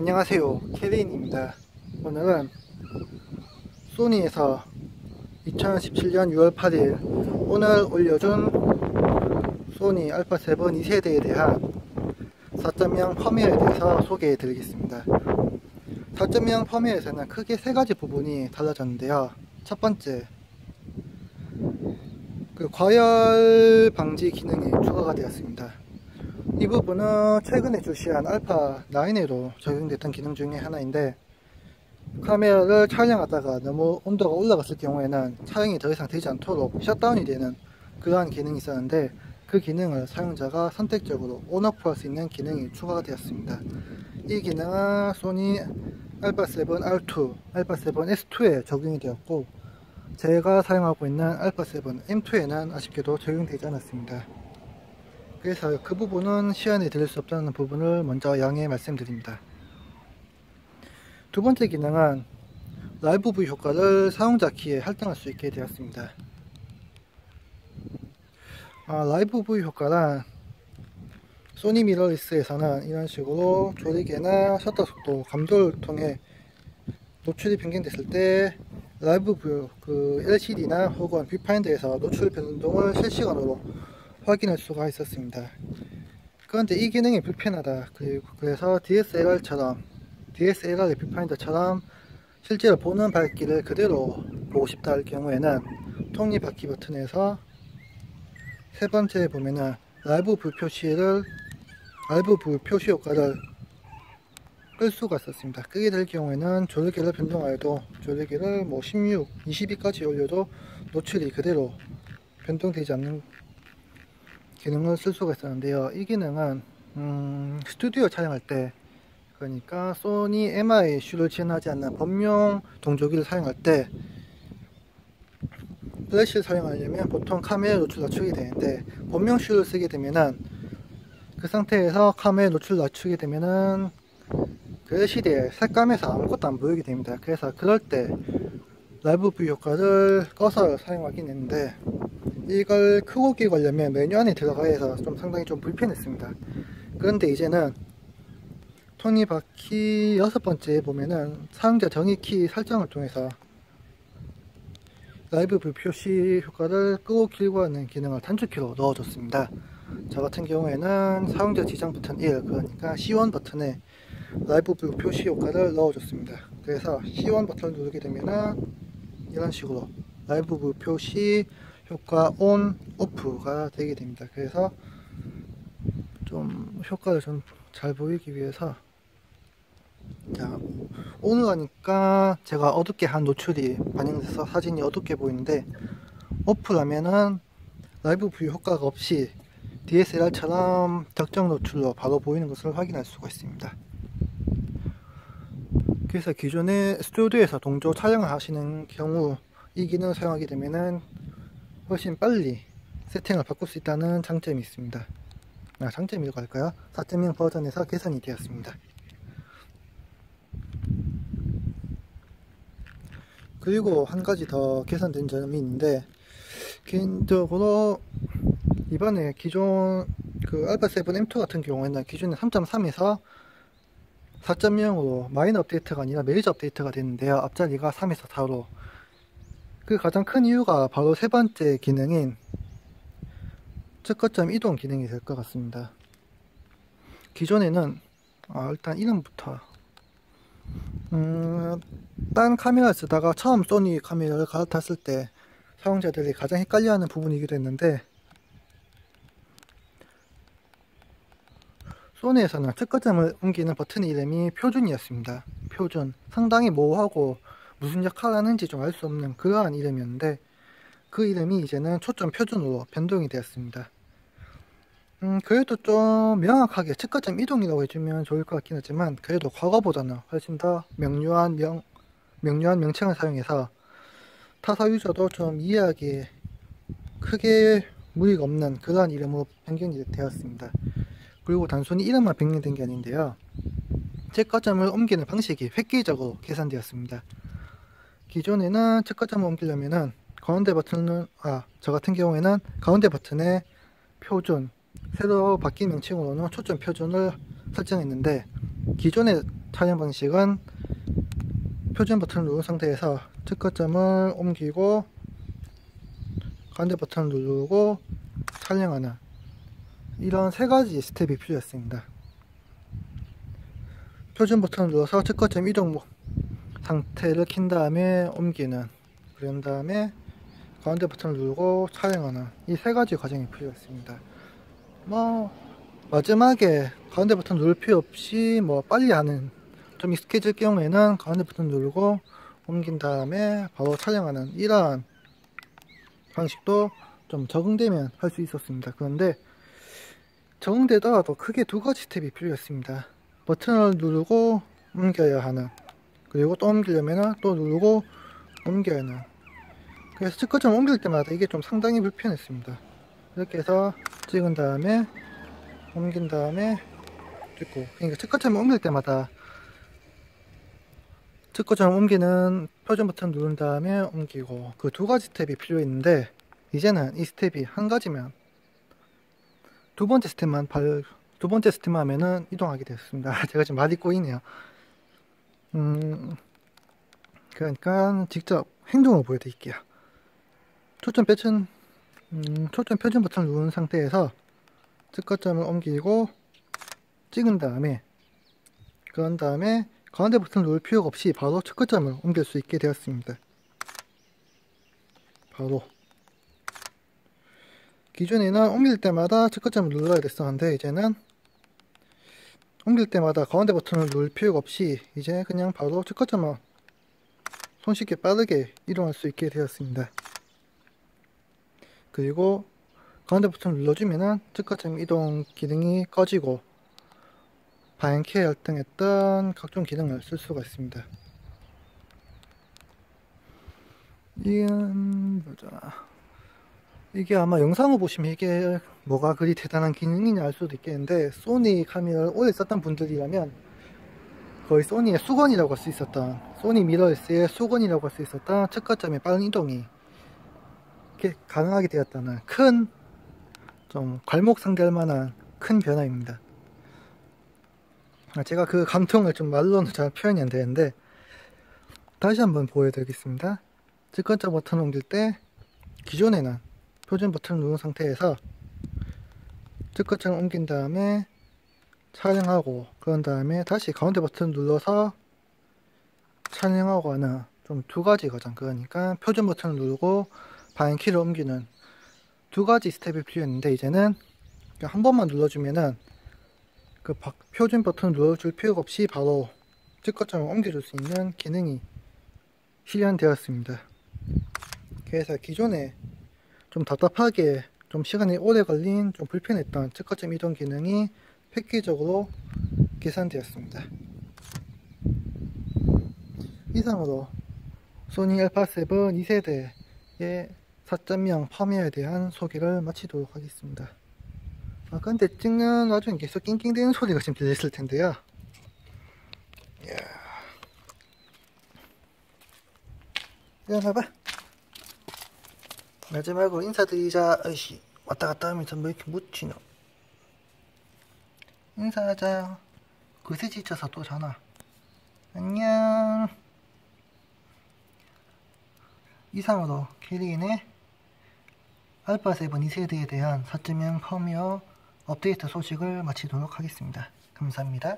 안녕하세요, 케빈입니다. 오늘은 소니에서 2017년 6월 8일 오늘 올려준 소니 알파7 2세대에 대한 4.0 펌웨어에 대해서 소개해 드리겠습니다. 4.0 펌웨어에서는 크게 세 가지 부분이 달라졌는데요. 첫 번째, 과열 방지 기능이 추가가 되었습니다. 이 부분은 최근에 출시한 알파9에도 적용됐던 기능 중에 하나인데, 카메라를 촬영하다가 너무 온도가 올라갔을 경우에는 촬영이 더 이상 되지 않도록 셧다운이 되는 그러한 기능이 있었는데, 그 기능을 사용자가 선택적으로 온오프 할 수 있는 기능이 추가가 되었습니다. 이 기능은 소니 알파7 R2, 알파7 S2에 적용이 되었고, 제가 사용하고 있는 알파7 M2에는 아쉽게도 적용되지 않았습니다. 그래서 그 부분은 시연해 드릴 수 없다는 부분을 먼저 양해 말씀드립니다. 두 번째 기능은 라이브 뷰 효과를 사용자 키에 할당할 수 있게 되었습니다. 라이브 뷰 효과란 소니 미러리스에서는 이런 식으로 조리개나 셔터 속도 감도를 통해 노출이 변경됐을 때 라이브 뷰 LCD나 혹은 뷰파인더에서 노출 변동을 실시간으로 확인할 수가 있었습니다. 그런데 이 기능이 불편하다, 그래서 DSLR의 뷰파인더처럼 실제로 보는 밝기를 그대로 보고 싶다 할 경우에는 톱니바퀴 버튼에서 세 번째에 보면은 라이브 뷰 표시 효과를 끌 수가 있었습니다. 끄게 될 경우에는 조리개를 변동하여도 조리개를 16, 22까지 올려도 노출이 그대로 변동되지 않는 기능을 쓸 수가 있었는데요. 이 기능은 스튜디오 촬영할 때, 그러니까 소니 MI 슈를 지원하지 않는 범용 동조기를 사용할 때, 플래시를 사용하려면 보통 카메라 노출 낮추게 되는데, 범용 슈를 쓰게 되면은 그 상태에서 카메라 노출 낮추게 되면은 그 LCD에 색감에서 아무것도 안 보이게 됩니다. 그래서 그럴 때 라이브 뷰 효과를 꺼서 사용하긴 했는데, 이걸 크고 끼고 하려면 메뉴 안에 들어가야 해서 상당히 좀 불편했습니다. 그런데 이제는 톱니바퀴 6번째에 보면은 사용자 정의 설정을 통해서 라이브 뷰 표시 효과를 끄고 길고 하는 기능을 단축키로 넣어줬습니다. 저 같은 경우에는 사용자 지정 버튼 1, 그러니까 C1 버튼에 라이브 뷰 표시 효과를 넣어줬습니다. 그래서 C1 버튼을 누르게 되면은 이런 식으로 라이브 뷰 표시 효과 온, 오프가 되게 됩니다. 그래서 좀 효과를 좀 잘 보이기 위해서, 자, 온을 하니까 제가 어둡게 한 노출이 반영돼서 사진이 어둡게 보이는데, 오프라면은 라이브 뷰 효과가 없이 DSLR처럼 적정 노출로 바로 보이는 것을 확인할 수가 있습니다. 그래서 기존에 스튜디오에서 동조 촬영을 하시는 경우 이 기능을 사용하게 되면은 훨씬 빨리 세팅을 바꿀 수 있다는 장점이 있습니다. 장점이라고 할까요? 4.0 버전에서 개선이 되었습니다. 그리고 한 가지 더 개선된 점이 있는데, 개인적으로 이번에 기존 알파7 M2 같은 경우에는 기존에 3.3에서 4.0으로 마이너 업데이트가 아니라 메이저 업데이트가 됐는데요. 앞자리가 3에서 4로. 그 가장 큰 이유가 바로 세 번째 기능인 측거점 이동 기능이 될 것 같습니다. 기존에는 일단 이름부터 딴 카메라를 쓰다가 처음 소니 카메라를 갈아탔을 때 사용자들이 가장 헷갈려하는 부분이기도 했는데, 소니에서는 측거점을 옮기는 버튼 이름이 표준이었습니다. 표준. 상당히 모호하고 무슨 역할을 하는지 좀 알 수 없는 그러한 이름이었는데, 그 이름이 이제는 초점 표준으로 변동이 되었습니다. 그래도 좀 명확하게 측거점 이동이라고 해주면 좋을 것 같긴 하지만, 그래도 과거보다는 훨씬 더 명료한 명칭을 사용해서 타사 유저도 좀 이해하기에 크게 무리가 없는 그러한 이름으로 변경이 되었습니다. 그리고 단순히 이름만 변경된 게 아닌데요, 측거점을 옮기는 방식이 획기적으로 계산되었습니다. 기존에는 측거점을 옮기려면은 가운데 버튼은 저 같은 경우에는 가운데 버튼에 표준, 새로 바뀐 명칭으로는 초점 표준을 설정했는데, 기존에 촬영 방식은 표준 버튼을 누른 상태에서 측거점을 옮기고 가운데 버튼을 누르고 촬영하는 이런 세 가지 스텝이 필요했습니다. 표준 버튼을 눌러서 측거점 이동 상태를 킨 다음에 옮기는, 그런 다음에 가운데 버튼을 누르고 촬영하는 이 세 가지 과정이 필요했습니다. 마지막에 가운데 버튼 누를 필요 없이 빨리 하는, 좀 익숙해질 경우에는 가운데 버튼 누르고 옮긴 다음에 바로 촬영하는 이러한 방식도 좀 적응되면 할 수 있었습니다. 그런데 적응되더라도 크게 두 가지 스텝이 필요했습니다. 버튼을 누르고 옮겨야 하는, 그리고 또 옮기려면 또 누르고 옮겨야 하는. 그래서 측거점 옮길 때마다 이게 좀 상당히 불편했습니다. 이렇게 해서 찍은 다음에 옮긴 다음에 찍고, 그러니까 측거점 옮길 때마다 측거점 옮기는 표준 버튼 누른 다음에 옮기고, 그 두 가지 스텝이 필요했는데 이제는 이 스텝이 한 가지면 두 번째 스텝만 하면은 이동하게 되었습니다. 제가 지금 말이 꼬이네요. 그러니까 직접 행동을 보여드릴게요. 초점 표준 버튼을 누른 상태에서 측거점을 옮기고 찍은 다음에, 그런 다음에 가운데 버튼을 누를 필요가 없이 바로 측거점을 옮길 수 있게 되었습니다. 바로 기존에는 옮길 때마다 측거점을 눌러야 됐었는데 이제는 옮길 때마다 가운데 버튼을 누를 필요가 없이 이제 그냥 바로 측거점을 손쉽게 빠르게 이동할 수 있게 되었습니다. 그리고 가운데 버튼을 눌러주면은 측거점 이동 기능이 꺼지고 방향키에 열등했던 각종 기능을 쓸 수가 있습니다. 이게 아마 영상을 보시면 이게 뭐가 그리 대단한 기능이냐 알 수도 있겠는데, 소니 카메라를 오래 썼던 분들이라면 거의 소니의 수건이라고 할 수 있었던, 소니 미러리스의 수건이라고 할 수 있었던 측거점의 빠른 이동이 이렇게 가능하게 되었다는 큰, 좀 괄목상대할 만한 큰 변화입니다. 제가 그 감동을 좀 말로는 잘 표현이 안 되는데 다시 한번 보여드리겠습니다. 측거점 버튼을 옮길 때 기존에는 표준 버튼을 누른 상태에서 측거점을 옮긴 다음에 촬영하고, 그런 다음에 다시 가운데 버튼을 눌러서 촬영하고 하는 좀 두 가지 과정, 그러니까 표준 버튼을 누르고 방향키를 옮기는 두 가지 스텝이 필요했는데 이제는 한 번만 눌러주면은 그 표준 버튼을 눌러줄 필요가 없이 바로 측거점을 옮겨줄 수 있는 기능이 실현되었습니다. 그래서 기존에 좀 답답하게 좀 시간이 오래 걸린, 좀 불편했던 측거점 이동 기능이 획기적으로 개선되었습니다. 이상으로 소니 알파7 2세대의 4.0 펌웨어에 대한 소개를 마치도록 하겠습니다. 근데 찍는 와중에 계속 낑낑대는 소리가 지금 들렸을 텐데요. 이야. 일어나봐. 마지막으로 인사드리자. 아이씨, 왔다 갔다 하면서 뭐 이렇게 묻히노. 인사하자. 그새 지쳐서 또 자나. 안녕. 이상으로 캐리인의 알파7 2세대에 대한 4.0 펌웨어 업데이트 소식을 마치도록 하겠습니다. 감사합니다.